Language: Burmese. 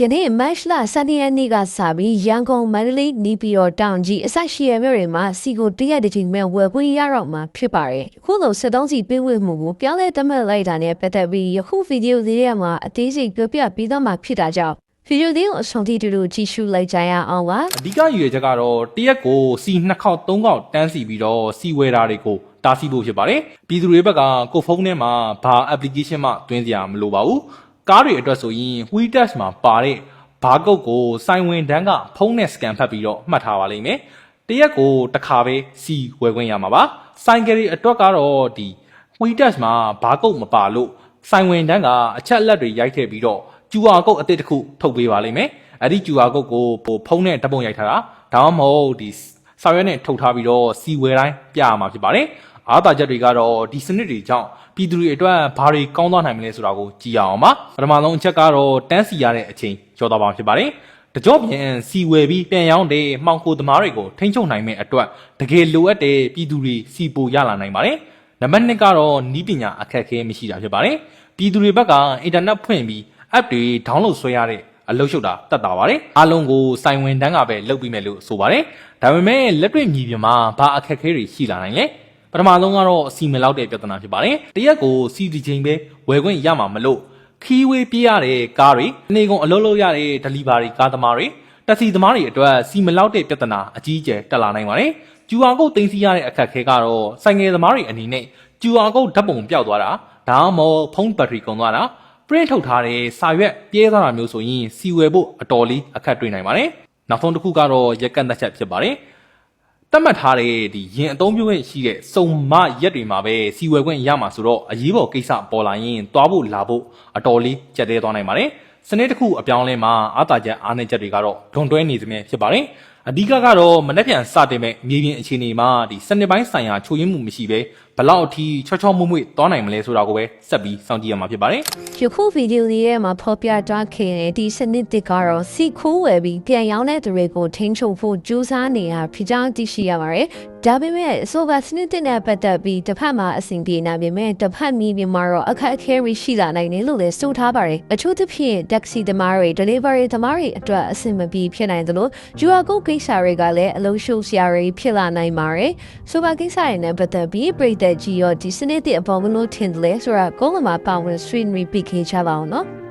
ယနေ့မတ်လ12ရက်နေ့ကစပြီးရန်ကုန်မန္တလေးနေပြည်တော်တောင်ကြီးအစရှိရမြို့တွေမှာစီကိုတရက်တစ်ချိန်မဲ့ဝယ်ခွင့်ရတော့မှာဖြစ်ပါတယ်။ခုလိုစစ်သုံးစီပေးဝေမှုကိုပြောင်းလဲသတ်မှတ်လိုက်တာနဲ့ပတ်သက်ပြီးယခုဗီဒီယိုလေးမှာအသေးစိတ်ပြောပြပြီးတော့မှာဖြစ်တာကြောင့်ဗီဒီယိုလေးကိုအဆုံးထိတူတူကြည့်ရှုလိုက်ကြရအောင်ပါ။အဓိကရည်ရွယ်ချက်ကတော့တရက်ကိုစီ2ခေါက်3ခေါက်တန်းစီပြီးတော့စီဝယ်တာတွေကိုတားဆီးဖို့ဖြစ်ပါတယ်။ပြည်သူတွေဘက်ကကိုဖုန်းထဲမှာဘာ application မှတွင်းစရာမလိုပါဘူး။ကားတွေအတွက်ဆိုရင် WeTouch မှာပါတဲ့ဘာကုတ်ကိုစိုင်ဝင်တန်းကဖုန်းနဲ့ scan ဖတ်ပြီးတော့မှတ်ထားပါလိမ့်မယ်။တရက်ကိုတစ်ခါပဲစီဝယ်ခွင့်ရမှာပါ။စိုင်ကယ်တွေအတွက်ကတော့ဒီ WeTouch မှာဘာကုတ်မပါလို့စိုင်ဝင်တန်းကအချက်အလက်တွေရိုက်ထည့်ပြီးတော့QR code အသစ်တစ်ခုထုတ်ပေးပါလိမ့်မယ်။အဲ့ဒီ QR code ကိုဖုန်းနဲ့ဓာတ်ပုံရိုက်ထားတာဒါမှမဟုတ်ဒီစာရွက်နဲ့ထုတ်ထားပြီးတော့စီဝယ်တိုင်းပြရမှာဖြစ်ပါတယ်။အားသာချက်တွေကတော့ဒီစနစ်တွေကြောင့်ပြည်သူတွေအတွက်ဘာတွေကောင်းသွားနိုင်မလဲဆိုတာကိုကြည့်ရအောင်ပါ။ပထမဆုံးအချက်ကတော့တန်းစီရတဲ့အချိန်ကျော်သွားပါဖြစ်ပါတယ်။တကြော့ပြန်စီဝယ်ပြီးပြန်ရောင်းတဲ့မှောင်ခိုသမားတွေကိုထိန်းချုပ်နိုင်မဲ့အတွက်တကယ်လိုအပ်တဲ့ပြည်သူတွေစီပိုရလာနိုင်ပါတယ်။နံပါတ်2ကတော့နီးပညာအခက်အခဲမရှိတာဖြစ်ပါတယ်။ပြည်သူတွေဘက်ကအင်တာနက်ဖွင့်ပြီး app တွေ download ဆွဲရတဲ့အလုပ်ရှုပ်တာတက်တာပါတယ်အားလုံးကိုစိုင်ဝင်တန်းကပဲလုပ်ပြီးမယ်လို့ဆိုပါတယ်ဒါပေမဲ့လက်တွေ့မြေပြင်မှာဘာအခက်အခဲတွေရှိလာနိုင်လဲပထမဆုံးကတော့အစီမလောက်တဲ့ပြဿနာဖြစ်ပါတယ်တရက်ကိုစီဒီချိန်ပဲဝယ်ခွင့်ရမှာမလို့ခီးဝေးပြေးရတဲ့ကားတွေအနေကုန်အလုပ်လုပ်ရတဲ့ delivery ကားသမားတွေတက်စီသမားတွေအတွက်စီမလောက်တဲ့ပြဿနာအကြီးအကျယ်တက်လာနိုင်ပါတယ်QR code တင်စီရတဲ့အခက်အခဲကတော့ဆိုင်ငယ်သမားတွေအနေနဲ့ QR code ဓာတ်ပုံပျောက်သွားတာဒါမှမဟုတ်ဖုန်းဘက်ထရီကုန်သွားတာprint ထုတ်ထားတဲ့စာရွက်ပြဲသွားတာမျိုးဆိုရင်စီဝယ်ဖို့အတော်လေးအခက်တွေ့နိုင်ပါတယ်။နောက်ဆုံးတစ်ခုကတော့ရက်ကန့်သက်ချက်ဖြစ်ပါတယ်။တတ်မှတ်ထားတဲ့ဒီရင်အသုံးပြုခွင့်ရှိတဲ့စုံမရက်တွေမှာပဲစီဝယ်ခွင့်ရမှာဆိုတော့အရေးပေါ်ကိစ္စပေါ်လာရင်သွားဖို့လာဖို့အတော်လေးကြက်တဲသွားနိုင်ပါတယ်။စနစ်တစ်ခုအပြောင်းလဲမှာအားသာချက်အားနည်းချက်တွေကတော့ဒွန်တွဲနေသမျှဖြစ်ပါတယ်။အဓိကကတော့မနေ့ပြန်စတင်မဲ့မြေပြင်အခြေအနေမှာဒီစနစ်ပိုင်းဆိုင်ရာချိုးယွင်းမှုမရှိပဲဘလောက်အထိချောချောမွေ့မွေ့သွားနိုင်မလဲဆိုတာကိုပဲဆက်ပြီးစောင့်ကြည့်ရမှာဖြစ်ပါတယ်။ယခုဗီဒီယိုလေးထဲမှာဖော်ပြထားခဲ့တဲ့ဒီစနစ်တစ်ကတော့စီခိုးဝယ်ပြီးပြန်ရောင်းတဲ့သူတွေကိုထိန်းချုပ်ဖို့ကြိုးစားနေတာဖြစ်ကြောင်းသိရှိရပါတယ်။ဒါပေမဲ့ဆိုပါစနစ်တစ်နဲ့ပတ်သက်ပြီးတစ်ဖက်မှာအဆင်ပြေနေပေမဲ့တစ်ဖက်မြေပြင်မှာတော့အခက်အခဲတွေရှိလာနိုင်တယ်လို့လည်းဆိုထားပါတယ်။အထူးသဖြင့် taxi သမားတွေ delivery သမားတွေအတွက်အဆင်မပြေဖြစ်နိုင်သလို QR code ကိစ္စတွေကလည်းအလုံးရှုပ်စရာတွေဖြစ်လာနိုင်ပါတယ်။ဆိုပါကိစ္စတွေနဲ့ပတ်သက်ပြီးပြည်သက်ကြီးရောဒီစနစ်တဲ့အပေါ်ဘယ်လိုထင်တယ်လဲဆိုတာကိုယ်ကမှပါဝင်ဆွေးနွေးပြခဲ့ကြပါအောင်နော်။